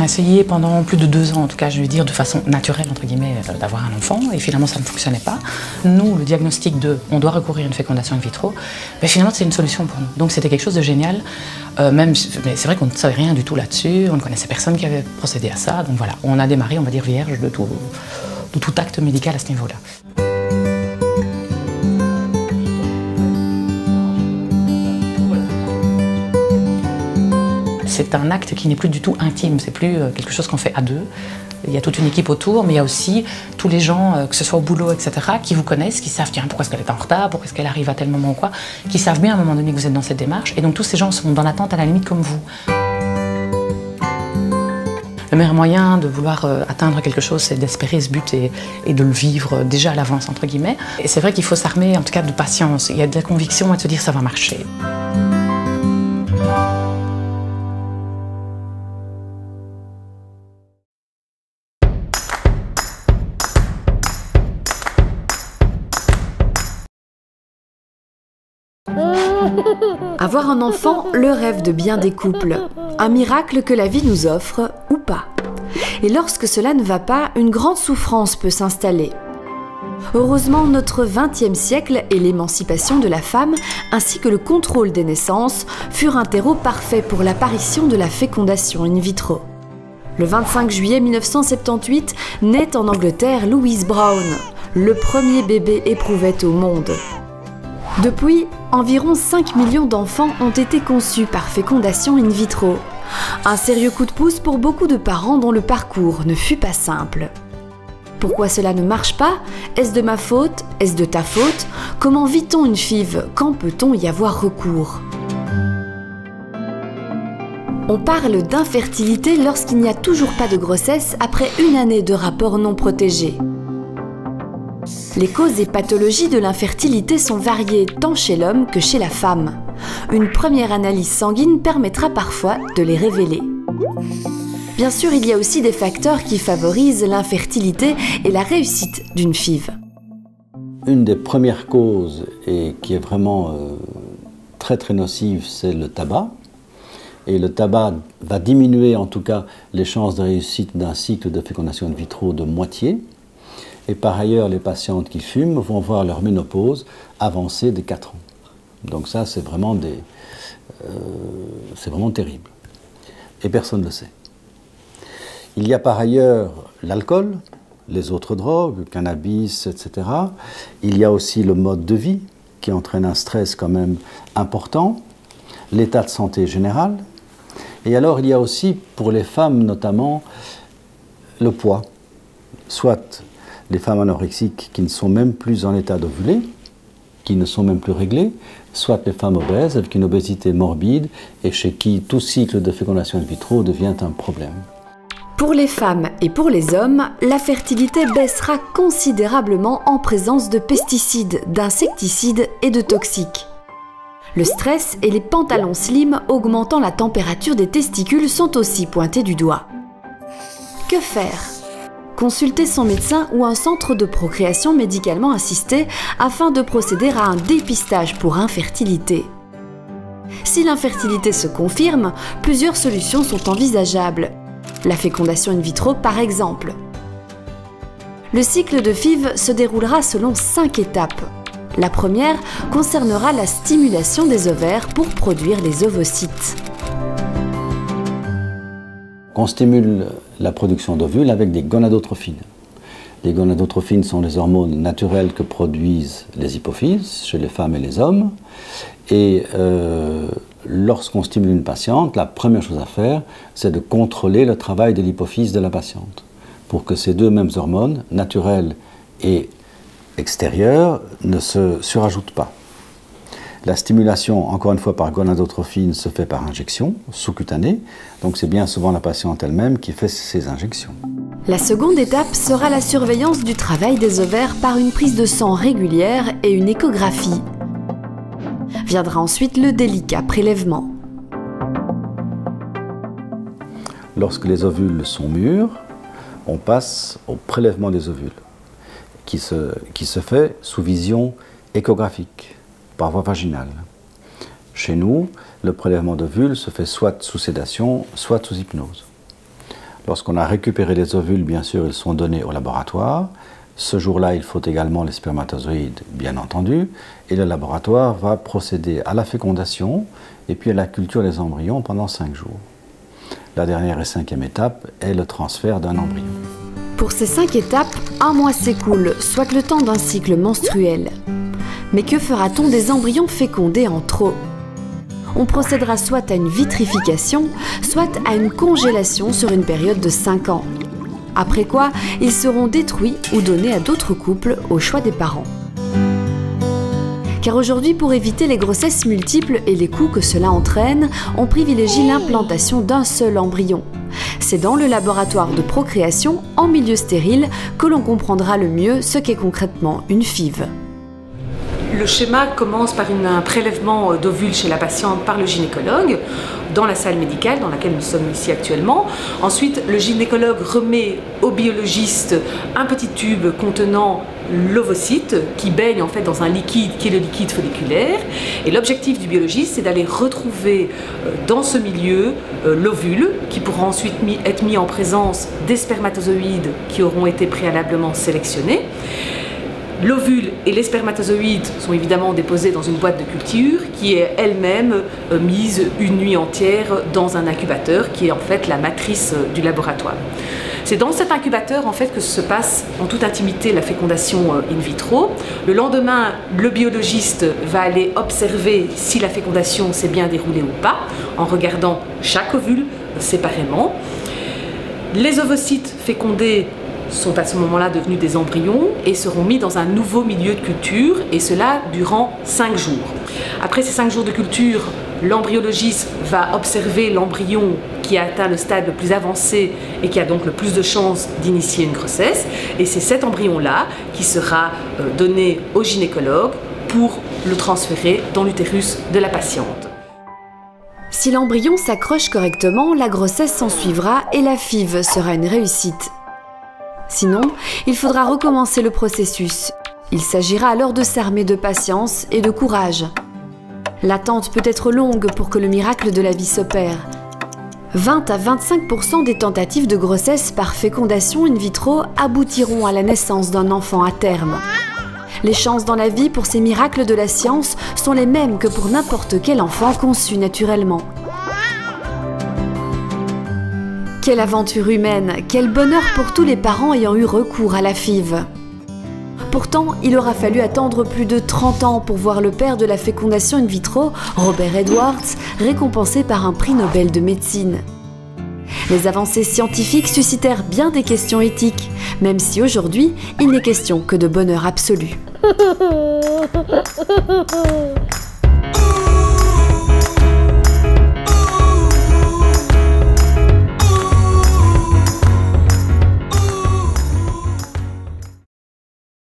essayé pendant plus de 2 ans, en tout cas, je vais dire de façon naturelle, entre guillemets, d'avoir un enfant, et finalement ça ne fonctionnait pas. Nous, le diagnostic de on doit recourir à une fécondation in vitro, ben, finalement c'est une solution pour nous. Donc c'était quelque chose de génial, mais c'est vrai qu'on ne savait rien du tout là-dessus, on ne connaissait personne qui avait procédé à ça, donc voilà, on a démarré, on va dire, vierge de tout acte médical à ce niveau-là. C'est un acte qui n'est plus du tout intime, c'est plus quelque chose qu'on fait à deux. Il y a toute une équipe autour, mais il y a aussi tous les gens, que ce soit au boulot, etc., qui vous connaissent, qui savent, tiens, pourquoi est-ce qu'elle est en retard, pourquoi est-ce qu'elle arrive à tel moment ou quoi, qui savent bien à un moment donné que vous êtes dans cette démarche, et donc tous ces gens sont dans l'attente à la limite comme vous. Le meilleur moyen de vouloir atteindre quelque chose, c'est d'espérer ce but et de le vivre déjà à l'avance, entre guillemets. Et c'est vrai qu'il faut s'armer, en tout cas, de patience. Il y a de la conviction et de se dire ça va marcher. Avoir un enfant, le rêve de bien des couples. Un miracle que la vie nous offre, ou pas. Et lorsque cela ne va pas, une grande souffrance peut s'installer. Heureusement, notre XXe siècle et l'émancipation de la femme, ainsi que le contrôle des naissances, furent un terreau parfait pour l'apparition de la fécondation in vitro. Le 25 juillet 1978, naît en Angleterre Louise Brown, le premier bébé éprouvette au monde. Depuis, environ 5 millions d'enfants ont été conçus par fécondation in vitro. Un sérieux coup de pouce pour beaucoup de parents dont le parcours ne fut pas simple. Pourquoi cela ne marche pas? Est-ce de ma faute? Est-ce de ta faute? Comment vit-on une FIV? Quand peut-on y avoir recours? On parle d'infertilité lorsqu'il n'y a toujours pas de grossesse après une année de rapport non protégé. Les causes et pathologies de l'infertilité sont variées tant chez l'homme que chez la femme. Une première analyse sanguine permettra parfois de les révéler. Bien sûr, il y a aussi des facteurs qui favorisent l'infertilité et la réussite d'une FIV. Une des premières causes, et qui est vraiment très nocive, c'est le tabac. Et le tabac va diminuer en tout cas les chances de réussite d'un cycle de fécondation in vitro de moitié. Et par ailleurs, les patientes qui fument vont voir leur ménopause avancer de 4 ans. Donc ça, c'est vraiment terrible. Et personne ne le sait. Il y a par ailleurs l'alcool, les autres drogues, le cannabis, etc. Il y a aussi le mode de vie qui entraîne un stress quand même important, l'état de santé général. Et alors, il y a aussi, pour les femmes notamment, le poids. Soit les femmes anorexiques qui ne sont même plus en état d'ovuler, qui ne sont même plus réglées, soit les femmes obèses avec une obésité morbide et chez qui tout cycle de fécondation in vitro devient un problème. Pour les femmes et pour les hommes, la fertilité baissera considérablement en présence de pesticides, d'insecticides et de toxiques. Le stress et les pantalons slim augmentant la température des testicules sont aussi pointés du doigt. Que faire ? Consulter son médecin ou un centre de procréation médicalement assisté afin de procéder à un dépistage pour infertilité. Si l'infertilité se confirme, plusieurs solutions sont envisageables. La fécondation in vitro par exemple. Le cycle de FIV se déroulera selon 5 étapes. La première concernera la stimulation des ovaires pour produire les ovocytes. On stimule la production d'ovules avec des gonadotrophines. Les gonadotrophines sont les hormones naturelles que produisent les hypophyses chez les femmes et les hommes. Et lorsqu'on stimule une patiente, la première chose à faire, c'est de contrôler le travail de l'hypophyse de la patiente pour que ces deux mêmes hormones, naturelles et extérieures, ne se surajoutent pas. La stimulation, encore une fois par gonadotrophine, se fait par injection sous-cutanée, donc c'est bien souvent la patiente elle-même qui fait ces injections. La seconde étape sera la surveillance du travail des ovaires par une prise de sang régulière et une échographie. Viendra ensuite le délicat prélèvement. Lorsque les ovules sont mûrs, on passe au prélèvement des ovules, qui se fait sous vision échographique, par voie vaginale. Chez nous, le prélèvement d'ovules se fait soit sous sédation, soit sous hypnose. Lorsqu'on a récupéré les ovules, bien sûr, ils sont donnés au laboratoire. Ce jour-là, il faut également les spermatozoïdes, bien entendu, et le laboratoire va procéder à la fécondation et puis à la culture des embryons pendant 5 jours. La dernière et 5e étape est le transfert d'un embryon. Pour ces 5 étapes, un mois s'écoule, soit le temps d'un cycle menstruel. Mais que fera-t-on des embryons fécondés en trop? On procédera soit à une vitrification, soit à une congélation sur une période de 5 ans. Après quoi, ils seront détruits ou donnés à d'autres couples au choix des parents. Car aujourd'hui, pour éviter les grossesses multiples et les coûts que cela entraîne, on privilégie l'implantation d'un seul embryon. C'est dans le laboratoire de procréation, en milieu stérile, que l'on comprendra le mieux ce qu'est concrètement une FIV. Le schéma commence par un prélèvement d'ovules chez la patiente par le gynécologue dans la salle médicale dans laquelle nous sommes ici actuellement. Ensuite, le gynécologue remet au biologiste un petit tube contenant l'ovocyte qui baigne en fait dans un liquide qui est le liquide folliculaire. Et l'objectif du biologiste, c'est d'aller retrouver dans ce milieu l'ovule qui pourra ensuite être mis en présence des spermatozoïdes qui auront été préalablement sélectionnés. L'ovule et les spermatozoïdes sont évidemment déposés dans une boîte de culture qui est elle-même mise une nuit entière dans un incubateur qui est en fait la matrice du laboratoire. C'est dans cet incubateur en fait que se passe en toute intimité la fécondation in vitro. Le lendemain, le biologiste va aller observer si la fécondation s'est bien déroulée ou pas en regardant chaque ovule séparément. Les ovocytes fécondés sont à ce moment-là devenus des embryons et seront mis dans un nouveau milieu de culture, et cela durant 5 jours. Après ces 5 jours de culture, l'embryologiste va observer l'embryon qui a atteint le stade le plus avancé et qui a donc le plus de chances d'initier une grossesse, et c'est cet embryon-là qui sera donné au gynécologue pour le transférer dans l'utérus de la patiente. Si l'embryon s'accroche correctement, la grossesse s'ensuivra et la FIV sera une réussite. Sinon, il faudra recommencer le processus. Il s'agira alors de s'armer de patience et de courage. L'attente peut être longue pour que le miracle de la vie s'opère. 20 à 25% des tentatives de grossesse par fécondation in vitro aboutiront à la naissance d'un enfant à terme. Les chances dans la vie pour ces miracles de la science sont les mêmes que pour n'importe quel enfant conçu naturellement. Quelle aventure humaine, quel bonheur pour tous les parents ayant eu recours à la FIV. Pourtant, il aura fallu attendre plus de 30 ans pour voir le père de la fécondation in vitro, Robert Edwards, récompensé par un prix Nobel de médecine. Les avancées scientifiques suscitèrent bien des questions éthiques, même si aujourd'hui, il n'est question que de bonheur absolu.